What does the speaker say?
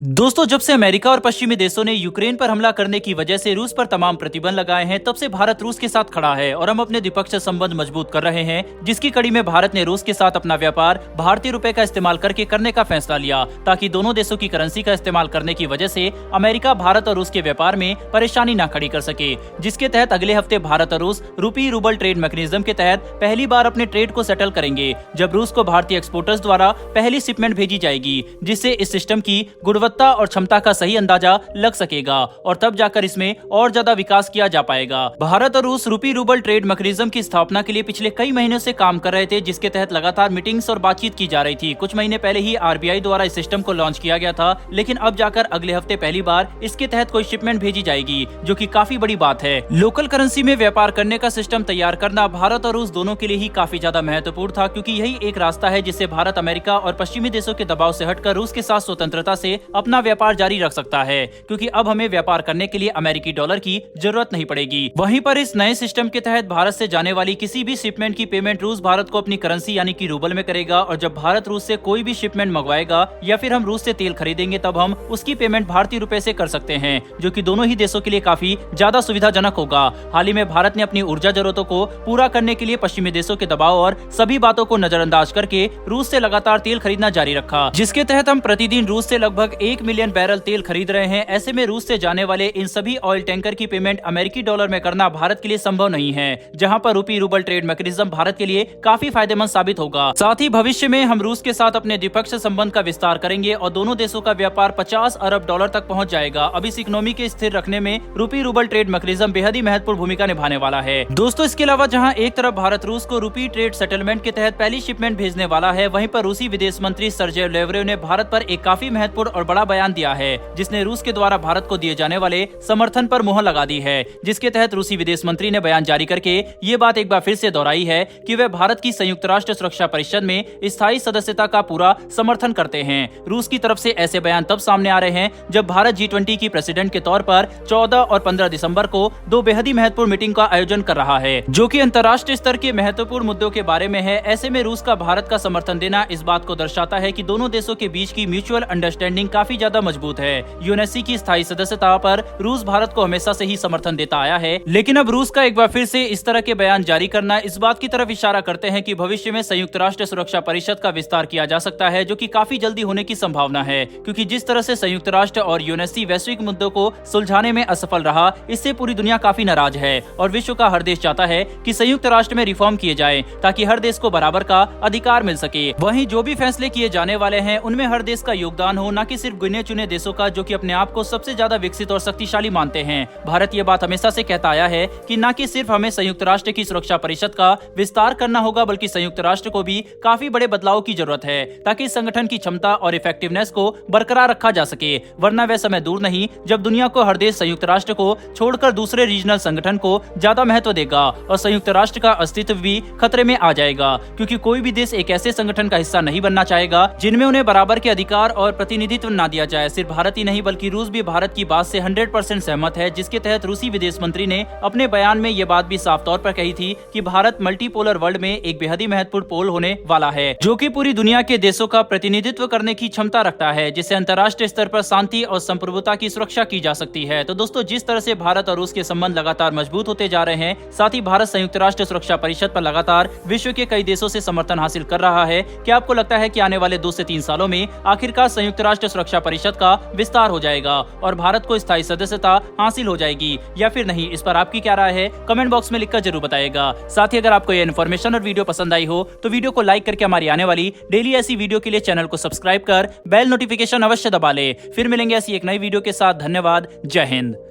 दोस्तों, जब से अमेरिका और पश्चिमी देशों ने यूक्रेन पर हमला करने की वजह से रूस पर तमाम प्रतिबंध लगाए हैं, तब से भारत रूस के साथ खड़ा है और हम अपने द्विपक्षीय संबंध मजबूत कर रहे हैं। जिसकी कड़ी में भारत ने रूस के साथ अपना व्यापार भारतीय रुपए का इस्तेमाल करके करने का फैसला लिया, ताकि दोनों देशों की करेंसी का इस्तेमाल करने की वजह से अमेरिका भारत और रूस के व्यापार में परेशानी न खड़ी कर सके। जिसके तहत अगले हफ्ते भारत और रूस रूपी रूबल ट्रेड मैकेनिज्म के तहत पहली बार अपने ट्रेड को सेटल करेंगे, जब रूस को भारतीय एक्सपोर्टर्स द्वारा पहली शिपमेंट भेजी जाएगी, जिससे इस सिस्टम की गुणवत्ता और क्षमता का सही अंदाजा लग सकेगा और तब जाकर इसमें और ज्यादा विकास किया जा पाएगा। भारत और रूस रूपी रूबल ट्रेड मैकेनिज्म की स्थापना के लिए पिछले कई महीनों से काम कर रहे थे, जिसके तहत लगातार मीटिंग्स और बातचीत की जा रही थी। कुछ महीने पहले ही आरबीआई द्वारा इस सिस्टम को लॉन्च किया गया था, लेकिन अब जाकर अगले हफ्ते पहली बार इसके तहत कोई शिपमेंट भेजी जाएगी, जो कि काफी बड़ी बात है। लोकल करेंसी में व्यापार करने का सिस्टम तैयार करना भारत और रूस दोनों के लिए ही काफी ज्यादा महत्वपूर्ण था, क्योंकि यही एक रास्ता है जिससे भारत अमेरिका और पश्चिमी देशों के दबाव से हटकर रूस के साथ स्वतंत्रता से अपना व्यापार जारी रख सकता है, क्योंकि अब हमें व्यापार करने के लिए अमेरिकी डॉलर की जरूरत नहीं पड़ेगी। वहीं पर इस नए सिस्टम के तहत भारत से जाने वाली किसी भी शिपमेंट की पेमेंट रूस भारत को अपनी करेंसी यानी कि रूबल में करेगा, और जब भारत रूस से कोई भी शिपमेंट मंगवाएगा या फिर हम रूस से तेल खरीदेंगे, तब हम उसकी पेमेंट भारतीय रुपए से कर सकते हैं, जो कि दोनों ही देशों के लिए काफी ज्यादा सुविधाजनक होगा। हाल ही में भारत ने अपनी ऊर्जा जरूरतों को पूरा करने के लिए पश्चिमी देशों के दबाव और सभी बातों को नजरअंदाज करके रूस से लगातार तेल खरीदना जारी रखा, जिसके तहत हम प्रतिदिन रूस से लगभग 1 मिलियन बैरल तेल खरीद रहे हैं। ऐसे में रूस से जाने वाले इन सभी ऑयल टैंकर की पेमेंट अमेरिकी डॉलर में करना भारत के लिए संभव नहीं है, जहां पर रूपी रूबल ट्रेड मैकेनिज्म भारत के लिए काफी फायदेमंद साबित होगा। साथ ही भविष्य में हम रूस के साथ अपने द्विपक्षीय संबंध का विस्तार करेंगे और दोनों देशों का व्यापार 50 अरब डॉलर तक पहुंच जाएगा। अब इस इकोनॉमी के स्थिर रखने में रूपी रूबल ट्रेड मैकेनिज्म बेहद ही महत्वपूर्ण भूमिका निभाने वाला है। दोस्तों, इसके अलावा जहाँ एक तरफ भारत रूस को रूपी ट्रेड सेटलमेंट के तहत पहली शिपमेंट भेजने वाला है, वहीं पर रूसी विदेश मंत्री सर्जेय लेवरेव ने भारत पर एक काफी महत्वपूर्ण और बड़ा बयान दिया है, जिसने रूस के द्वारा भारत को दिए जाने वाले समर्थन पर मुहर लगा दी है। जिसके तहत रूसी विदेश मंत्री ने बयान जारी करके ये बात एक बार फिर से दोहराई है कि वे भारत की संयुक्त राष्ट्र सुरक्षा परिषद में स्थायी सदस्यता का पूरा समर्थन करते हैं। रूस की तरफ से ऐसे बयान तब सामने आ रहे हैं जब भारत G20 की प्रेसिडेंट के तौर पर 14 और 15 दिसंबर को दो बेहद ही महत्वपूर्ण मीटिंग का आयोजन कर रहा है, जो कि अंतर्राष्ट्रीय स्तर के महत्वपूर्ण मुद्दों के बारे में है। ऐसे में रूस का भारत का समर्थन देना इस बात को दर्शाता है कि दोनों देशों के बीच की म्यूचुअल अंडरस्टैंडिंग काफी ज्यादा मजबूत है। यूएनएससी की स्थायी सदस्यता पर रूस भारत को हमेशा से ही समर्थन देता आया है, लेकिन अब रूस का एक बार फिर से इस तरह के बयान जारी करना इस बात की तरफ इशारा करते हैं कि भविष्य में संयुक्त राष्ट्र सुरक्षा परिषद का विस्तार किया जा सकता है, जो कि काफी जल्दी होने की संभावना है, क्योंकि जिस तरह से संयुक्त राष्ट्र और यूएनएससी वैश्विक मुद्दों को सुलझाने में असफल रहा, इससे पूरी दुनिया काफी नाराज है और विश्व का हर देश चाहता है कि संयुक्त राष्ट्र में रिफॉर्म किए जाए, ताकि हर देश को बराबर का अधिकार मिल सके। वहीं जो भी फैसले किए जाने वाले हैं, उनमें हर देश का योगदान हो, न कि सिर्फ गिने चुने देशों का, जो कि अपने आप को सबसे ज्यादा विकसित और शक्तिशाली मानते हैं। भारत ये बात हमेशा से कहता आया है कि न कि सिर्फ हमें संयुक्त राष्ट्र की सुरक्षा परिषद का विस्तार करना होगा, बल्कि संयुक्त राष्ट्र को भी काफी बड़े बदलाव की जरूरत है, ताकि इस संगठन की क्षमता और इफेक्टिवनेस को बरकरार रखा जा सके। वरना वह समय दूर नहीं जब दुनिया को हर देश संयुक्त राष्ट्र को छोड़कर दूसरे रीजनल संगठन को ज्यादा महत्व देगा और संयुक्त राष्ट्र का अस्तित्व भी खतरे में आ जाएगा, क्योंकि कोई भी देश एक ऐसे संगठन का हिस्सा नहीं बनना चाहेगा जिनमें उन्हें बराबर के अधिकार और प्रतिनिधित्व न दिया जाए। सिर्फ भारत ही नहीं, बल्कि रूस भी भारत की बात से 100% सहमत है, जिसके तहत रूसी विदेश मंत्री ने अपने बयान में ये बात भी साफ तौर पर कही थी कि भारत मल्टीपोलर वर्ल्ड में एक बेहद ही महत्वपूर्ण पोल होने वाला है, जो कि पूरी दुनिया के देशों का प्रतिनिधित्व करने की क्षमता रखता है, जिससे अंतर्राष्ट्रीय स्तर पर शांति और संप्रभुता की सुरक्षा की जा सकती है। तो दोस्तों, जिस तरह से भारत और रूस के संबंध लगातार मजबूत होते जा रहे हैं, साथ ही भारत संयुक्त राष्ट्र सुरक्षा परिषद पर लगातार विश्व के कई देशों से समर्थन हासिल कर रहा है, क्या आपको लगता है कि आने वाले 2 से 3 सालों में आखिरकार संयुक्त राष्ट्र सुरक्षा परिषद का विस्तार हो जाएगा और भारत को स्थायी सदस्यता हासिल हो जाएगी या फिर नहीं? इस पर आपकी क्या राय है, कमेंट बॉक्स में लिखकर जरूर बताइएगा। साथ ही अगर आपको यह इन्फॉर्मेशन और वीडियो पसंद आई हो तो वीडियो को लाइक करके हमारी आने वाली डेली ऐसी वीडियो के लिए चैनल को सब्सक्राइब कर बेल नोटिफिकेशन अवश्य दबा ले। फिर मिलेंगे ऐसी एक नई वीडियो के साथ। धन्यवाद। जय हिंद।